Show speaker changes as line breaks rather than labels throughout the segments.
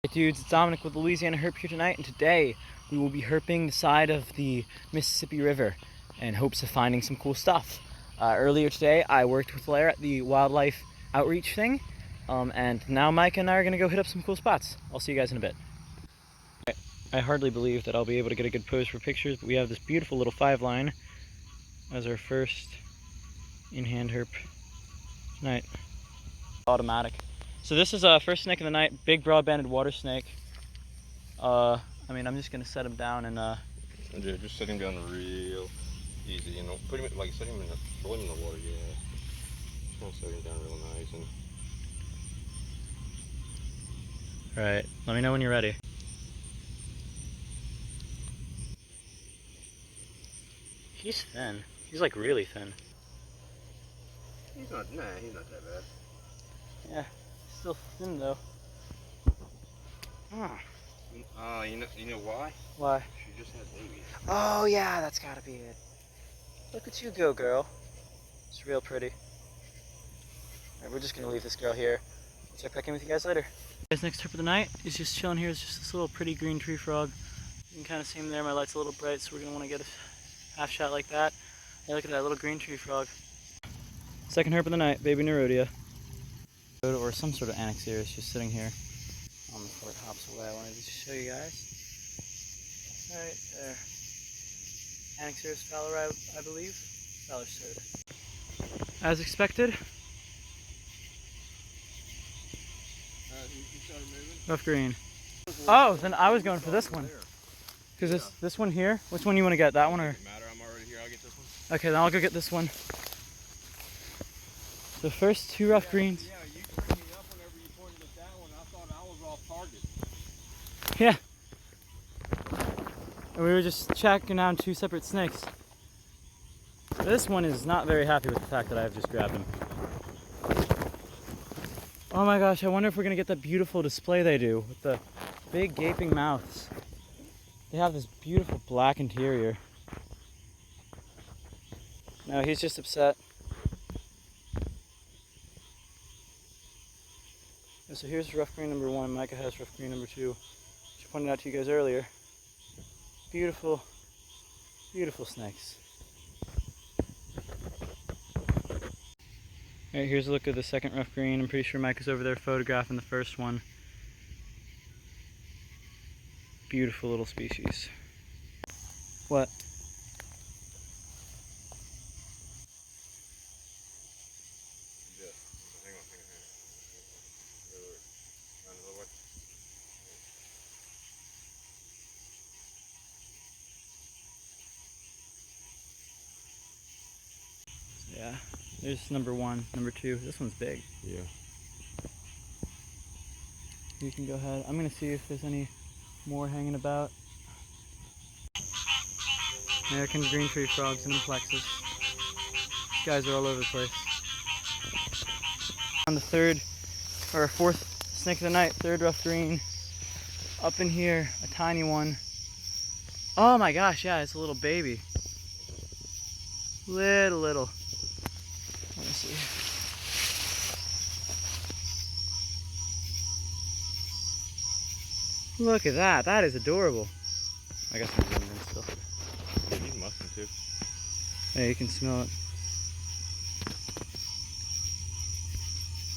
Hey dudes, it's Dominic with the Louisiana Herp here tonight, and today we will be herping the side of the Mississippi River in hopes of finding some cool stuff. Earlier today I worked with Blair at the wildlife outreach thing, and now Mike and I are going to go hit up some cool spots. I'll see you guys in a bit. I hardly believe that I'll be able to get a good pose for pictures, but we have this beautiful little 5-line as our first in-hand herp tonight. Automatic. So this is first snake of the night, big broad-banded water snake. I'm just gonna set him down and
yeah, just set him down real easy, you know. Put him like set him in the throw him in the water, yeah. Just gonna set him down real nice and.
Alright, let me know when you're ready. He's thin. He's like really thin.
He's not that bad.
Yeah, still thin though.
Huh. You know why?
Why?
She just had babies.
Oh yeah, that's gotta be it. Look at you go, girl. It's real pretty. Alright, we're just gonna leave this girl here. Check back in with you guys later. Guys, next herp of the night is just chilling here. It's just this little pretty green tree frog. You can kind of see him there. My light's a little bright, so we're gonna want to get a half shot like that. Hey, look at that little green tree frog. Second herp of the night, baby Nerodia. Or some sort of Anaxyrus just sitting here before it hops away. I wanted to show you guys. Right there. Anaxyrus fowleri, I believe. Fowler. As expected. Rough green. Oh, then I was going for this one. Because this one here, which one you want to get? That one or?
Doesn't matter, I'm already here, I'll get this one.
Okay, then I'll go get this one. The first two rough greens.
Yeah, you bring me up whenever you pointed at that one. I thought I was off target.
Yeah. And we were just tracking down two separate snakes. This one is not very happy with the fact that I've just grabbed him. Oh my gosh, I wonder if we're gonna get that beautiful display they do with the big gaping mouths. They have this beautiful black interior. No, he's just upset. So here's rough green number 1. Micah has rough green number 2, which I pointed out to you guys earlier. Beautiful, beautiful snakes. Alright, here's a look at the second rough green. I'm pretty sure Micah's over there photographing the first one. Beautiful little species. What? Yeah, there's number 1, number 2. This one's big.
Yeah.
You can go ahead. I'm gonna see if there's any more hanging about. American green tree frogs and plexus. These guys are all over the place. On the third or fourth snake of the night, third rough green. Up in here, a tiny one. Oh my gosh, yeah, it's a little baby. Little. Let me see. Look at that. That is adorable. I guess I'm zooming in still.
Yeah, he's musking too.
Yeah, you can smell it.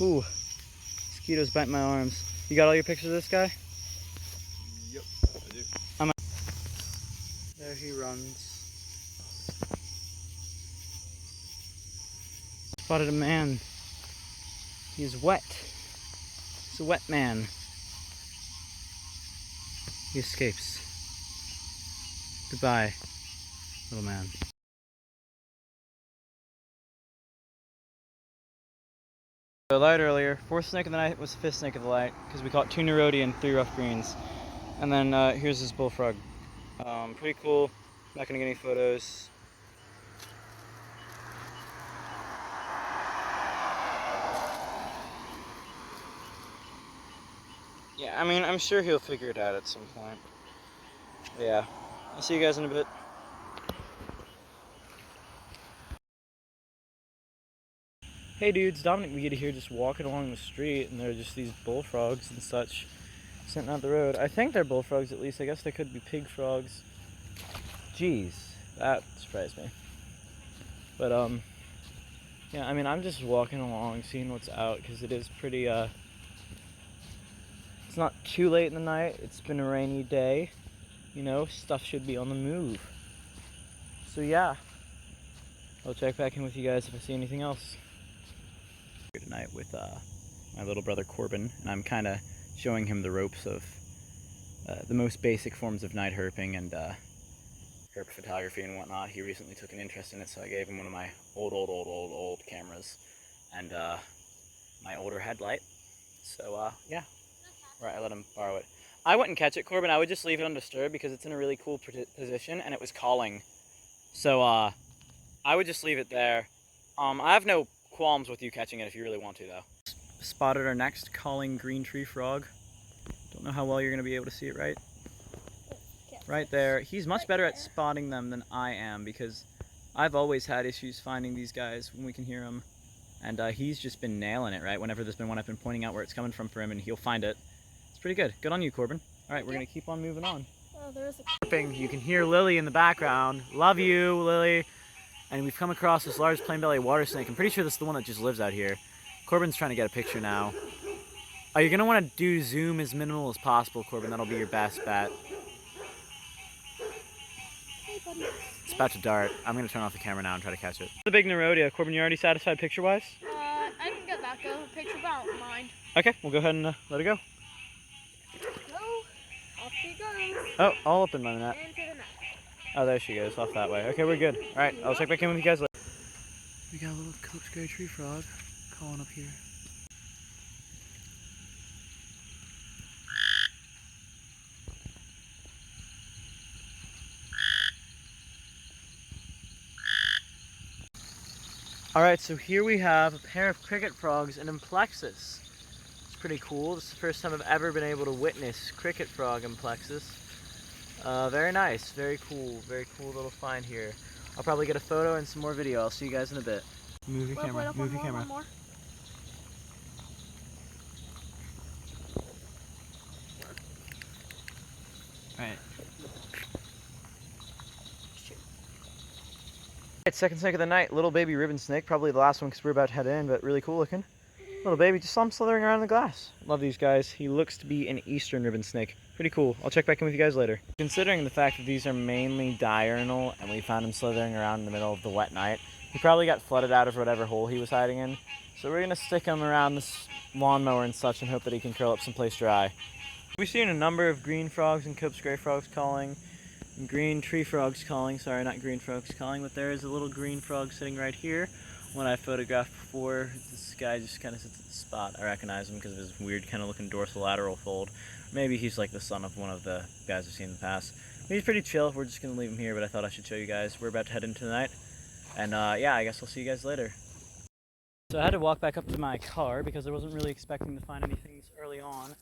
Ooh. Mosquitoes bite my arms. You got all your pictures of this guy?
Yep, I do.
There he runs. Spotted a man. He's wet. He's a wet man. He escapes. Goodbye, little man. The light earlier, fourth snake of the night was the fifth snake of the light because we caught 2 Nerodia and 3 rough greens. And then here's this bullfrog. Pretty cool. Not gonna get any photos. Yeah, I mean, I'm sure he'll figure it out at some point. But yeah, I'll see you guys in a bit. Hey dudes, Dominic here just walking along the street, and there are just these bullfrogs and such sitting out the road. I think they're bullfrogs at least. I guess they could be pig frogs. Jeez, that surprised me. But yeah, I mean, I'm just walking along, seeing what's out, because it is pretty, it's not too late in the night. It's been a rainy day. You know, stuff should be on the move. So yeah, I'll check back in with you guys if I see anything else. Here tonight with my little brother Corbin, and I'm kind of showing him the ropes of the most basic forms of night herping and herp photography and whatnot. He recently took an interest in it, so I gave him one of my old cameras and my older headlight. So yeah, right, I let him borrow it. I wouldn't catch it, Corbin. I would just leave it undisturbed because it's in a really cool position and it was calling. So I would just leave it there. I have no qualms with you catching it if you really want to, though. Spotted our next calling green tree frog. Don't know how well you're going to be able to see it right there. He's much better at spotting them than I am because I've always had issues finding these guys when we can hear them. And he's just been nailing it, right? Whenever there's been one, I've been pointing out where it's coming from for him and he'll find it. It's pretty good. Good on you, Corbin. All right, we're going to keep on moving on.
Oh, there is a...
You can hear Lily in the background. Love you, Lily. And we've come across this large plain belly water snake. I'm pretty sure this is the one that just lives out here. Corbin's trying to get a picture now. You're going to want to do zoom as minimal as possible, Corbin. That'll be your best bet.
Hey, buddy.
It's about to dart. I'm going to turn off the camera now and try to catch it. The big Nerodia. Corbin, you already satisfied picture-wise?
I didn't get that picture, but I don't mind.
Okay, we'll go ahead and let it go.
Go. Off she goes.
Oh, all up in my net.
Into the net.
Oh, there she goes, off that way. Okay, we're good. All right, I'll check back in with you guys later. We got a little Coach tree frog calling up here. All right, so here we have a pair of cricket frogs in Plexus. It's pretty cool. This is the first time I've ever been able to witness cricket frog in Plexus. Very nice, very cool little find here. I'll probably get a photo and some more video. I'll see you guys in a bit. Move your camera, move your camera.
More.
Alright. Alright, second snake of the night, little baby ribbon snake. Probably the last one because we're about to head in, but really cool looking. Little baby, just saw him slithering around in the glass. Love these guys. He looks to be an eastern ribbon snake. Pretty cool. I'll check back in with you guys later. Considering the fact that these are mainly diurnal and we found him slithering around in the middle of the wet night, he probably got flooded out of whatever hole he was hiding in. So we're going to stick him around this lawnmower and such and hope that he can curl up someplace dry. We've seen a number of green frogs and Cope's gray frogs calling, and green tree frogs calling. Sorry, not green frogs calling, but there is a little green frog sitting right here. One I photographed before. This guy just kind of sits at the spot. I recognize him because of his weird kind of looking dorsolateral fold. Maybe he's like the son of one of the guys I've seen in the past. But he's pretty chill. We're just going to leave him here, but I thought I should show you guys. We're about to head into the night. And yeah, I guess I'll see you guys later. So I had to walk back up to my car because I wasn't really expecting to find anything this early on.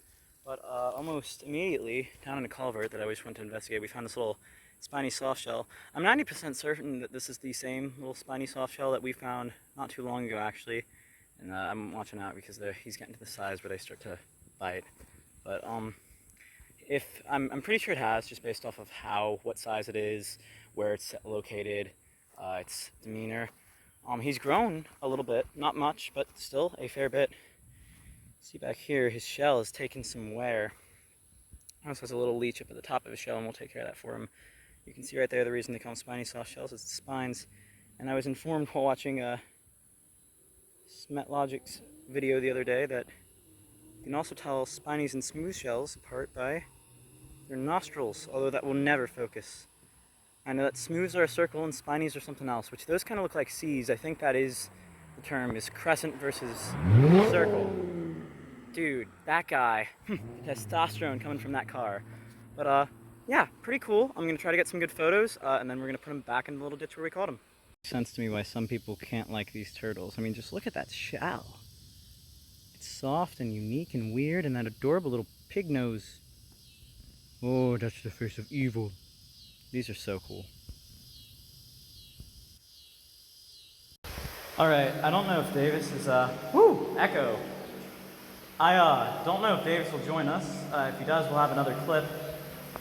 But almost immediately, down in a culvert that I always went to investigate, we found this little spiny softshell. I'm 90% certain that this is the same little spiny softshell that we found not too long ago, actually. And I'm watching out because he's getting to the size where they start to bite. But I'm pretty sure it has, just based off of what size it is, where it's located, its demeanor. He's grown a little bit, not much, but still a fair bit. See back here, his shell has taken some wear. He also has a little leech up at the top of his shell, and we'll take care of that for him. You can see right there the reason they call them spiny soft shells is the spines. And I was informed while watching Smetlogic's video the other day that you can also tell spinies and smooth shells apart by their nostrils, although that will never focus. I know that smooths are a circle and spinies are something else, which those kind of look like C's. I think that is the term, is crescent versus circle. Dude, that guy, testosterone coming from that car. But yeah, pretty cool. I'm gonna try to get some good photos, and then we're gonna put him back in the little ditch where we caught him. Makes sense to me why some people can't like these turtles. I mean, just look at that shell. It's soft and unique and weird, and that adorable little pig nose. Oh, that's the face of evil. These are so cool. All right, I don't know if Davis is, woo, echo. I don't know if Davis will join us. If he does, we'll have another clip.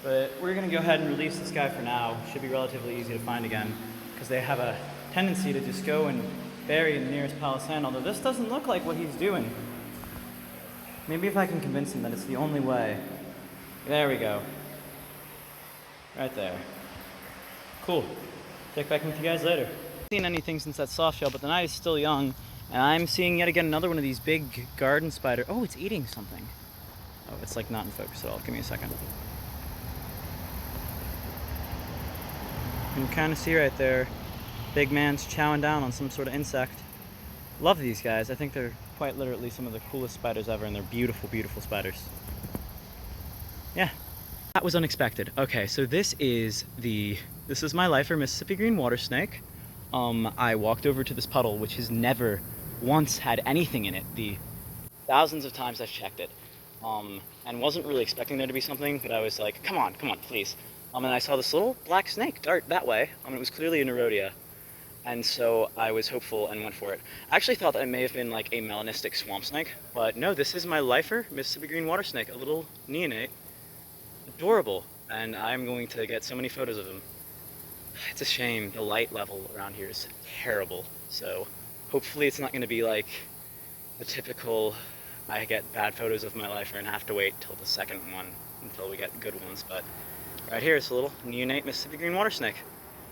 But we're going to go ahead and release this guy for now. Should be relatively easy to find again, because they have a tendency to just go and bury in the nearest pile of sand, although this doesn't look like what he's doing. Maybe if I can convince him that it's the only way. There we go. Right there. Cool. Check back in with you guys later. I haven't seen anything since that soft shell, but the night is still young, and I'm seeing yet again another one of these big garden spider. Oh, it's eating something. Oh, it's like not in focus at all. Give me a second. You can kind of see right there, big man's chowing down on some sort of insect. Love these guys. I think they're quite literally some of the coolest spiders ever, and they're beautiful, beautiful spiders. Yeah. That was unexpected. Okay, so this is my lifer, Mississippi green water snake. I walked over to this puddle, which has never once had anything in it, the thousands of times I've checked it, and wasn't really expecting there to be something, but I was like, come on, please. And I saw this little black snake dart that way. It was clearly a Neurodia, and so I was hopeful and went for it. I actually thought that it may have been like a melanistic swamp snake, but no, this is my lifer, Mississippi green water snake, a little neonate. Adorable, and I'm going to get so many photos of him. It's a shame the light level around here is terrible, so hopefully it's not going to be like the typical I get bad photos of my lifer and have to wait till the second one until we get good ones. But right here is a little neonate Mississippi green water snake.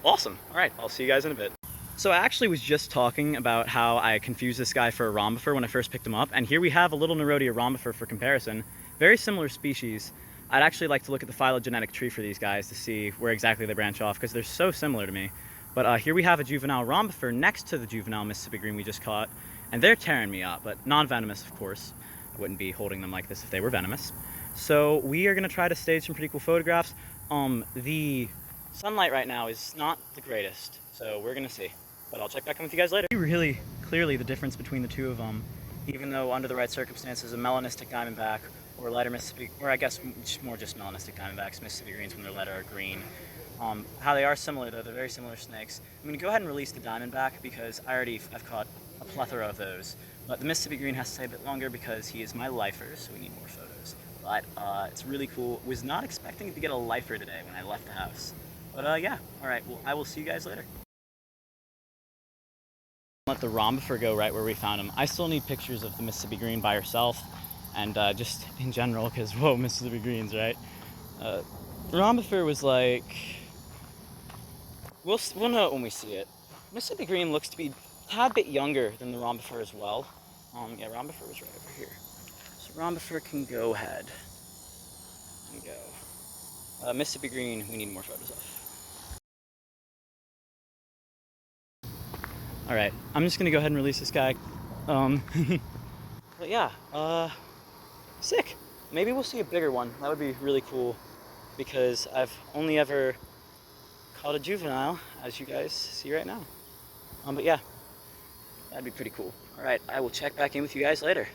Awesome. All right, I'll see you guys in a bit. So I actually was just talking about how I confused this guy for a rhombifer when I first picked him up, and here we have a little Neurodia rhombifer for comparison. Very similar species. I'd actually like to look at the phylogenetic tree for these guys to see where exactly they branch off, because they're so similar to me. But here we have a juvenile rhombifer next to the juvenile Mississippi green we just caught, and they're tearing me up, but non-venomous, of course. I wouldn't be holding them like this if they were venomous. So we are going to try to stage some pretty cool photographs. The sunlight right now is not the greatest, so we're going to see. But I'll check back in with you guys later. Really clearly the difference between the two of them, even though under the right circumstances, a melanistic diamondback or lighter Mississippi, or I guess more just melanistic diamondbacks, Mississippi greens when they're lighter are green. How they are similar though, they're very similar snakes. I'm going to go ahead and release the diamondback because I've caught a plethora of those. But the Mississippi green has to stay a bit longer because he is my lifer, so we need more photos. But it's really cool. Was not expecting to get a lifer today when I left the house. But yeah, alright, well I will see you guys later. Let the rhombifer go right where we found him. I still need pictures of the Mississippi green by herself, and just in general, because whoa, Mississippi greens, right? Rhombifer was like, we'll know it when we see it. Mississippi green looks to be a tad bit younger than the rhombifer as well. Yeah, rhombifer was right over here. So rhombifer can go ahead and go. Mississippi green, we need more photos of. All right, I'm just gonna go ahead and release this guy. But yeah, sick. Maybe we'll see a bigger one. That would be really cool because I've only ever caught a juvenile, as you guys see right now. But yeah, that'd be pretty cool. All right, I will check back in with you guys later.